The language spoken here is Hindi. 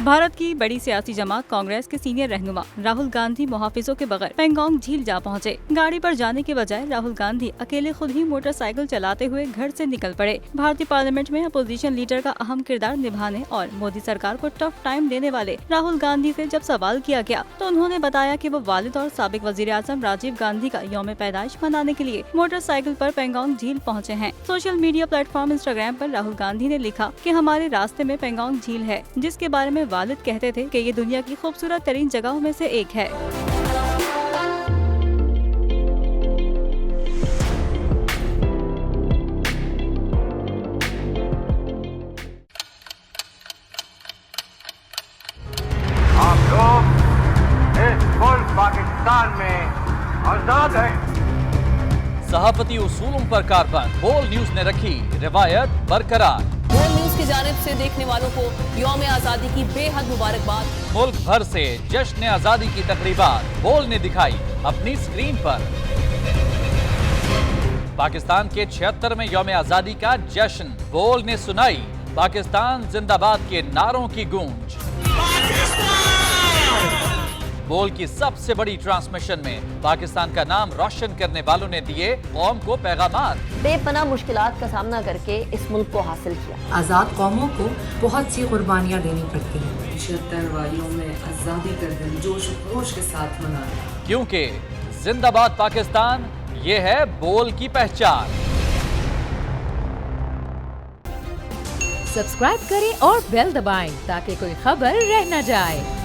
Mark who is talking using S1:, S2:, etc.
S1: भारत की बड़ी सियासी जमात कांग्रेस के सीनियर रहनुमा राहुल गांधी मुहाफिजों के बगैर पेंगोंग झील जा पहुंचे। गाड़ी पर जाने के बजाय राहुल गांधी अकेले खुद ही मोटरसाइकिल चलाते हुए घर से निकल पड़े। भारतीय पार्लियामेंट में अपोजिशन लीडर का अहम किरदार निभाने और मोदी सरकार को टफ टाइम देने वाले राहुल गांधी से जब सवाल किया गया तो उन्होंने बताया कि वो वालिद और साबिक वजीर-ए-आज़म राजीव गांधी का यौम पैदाइश मनाने के लिए मोटरसाइकिल पर पेंगोंग झील पहुँचे हैं। सोशल मीडिया प्लेटफॉर्म इंस्टाग्राम पर राहुल गांधी ने लिखा कि हमारे रास्ते में पेंगोंग झील है, जिसके बारे में वालिद कहते थे कि ये दुनिया की खूबसूरत तरीन जगहों में से एक है।
S2: आप लोग इस मुल्क पाकिस्तान में आजाद हैं।
S3: सहाफती उसूलों पर कारबंद बोल न्यूज ने रखी रिवायत बरकरार।
S4: बोल न्यूज की जानिब से देखने वालों को यौम आजादी की बेहद मुबारकबाद।
S3: मुल्क भर से जश्न आजादी की तकरीबात बोल ने दिखाई अपनी स्क्रीन पर। पाकिस्तान के 76वें यौम आजादी का जश्न बोल ने सुनाई पाकिस्तान जिंदाबाद के नारों की गूंज। बोल की सबसे बड़ी ट्रांसमिशन में पाकिस्तान का नाम रोशन करने वालों ने दिए कौम को पैगामात।
S4: बेपनाह मुश्किलात का सामना करके इस मुल्क को हासिल किया।
S5: आज़ाद कौमों को बहुत सी कुर्बानियाँ देनी पड़ती हैं।
S6: 76 वालियों में आज़ादी का दिन जोश खरोश के साथ मनाया,
S3: क्योंकि जिंदाबाद पाकिस्तान ये है बोल की पहचान।
S7: सब्सक्राइब करें और बेल दबाएं ताकि कोई खबर रह न जाए।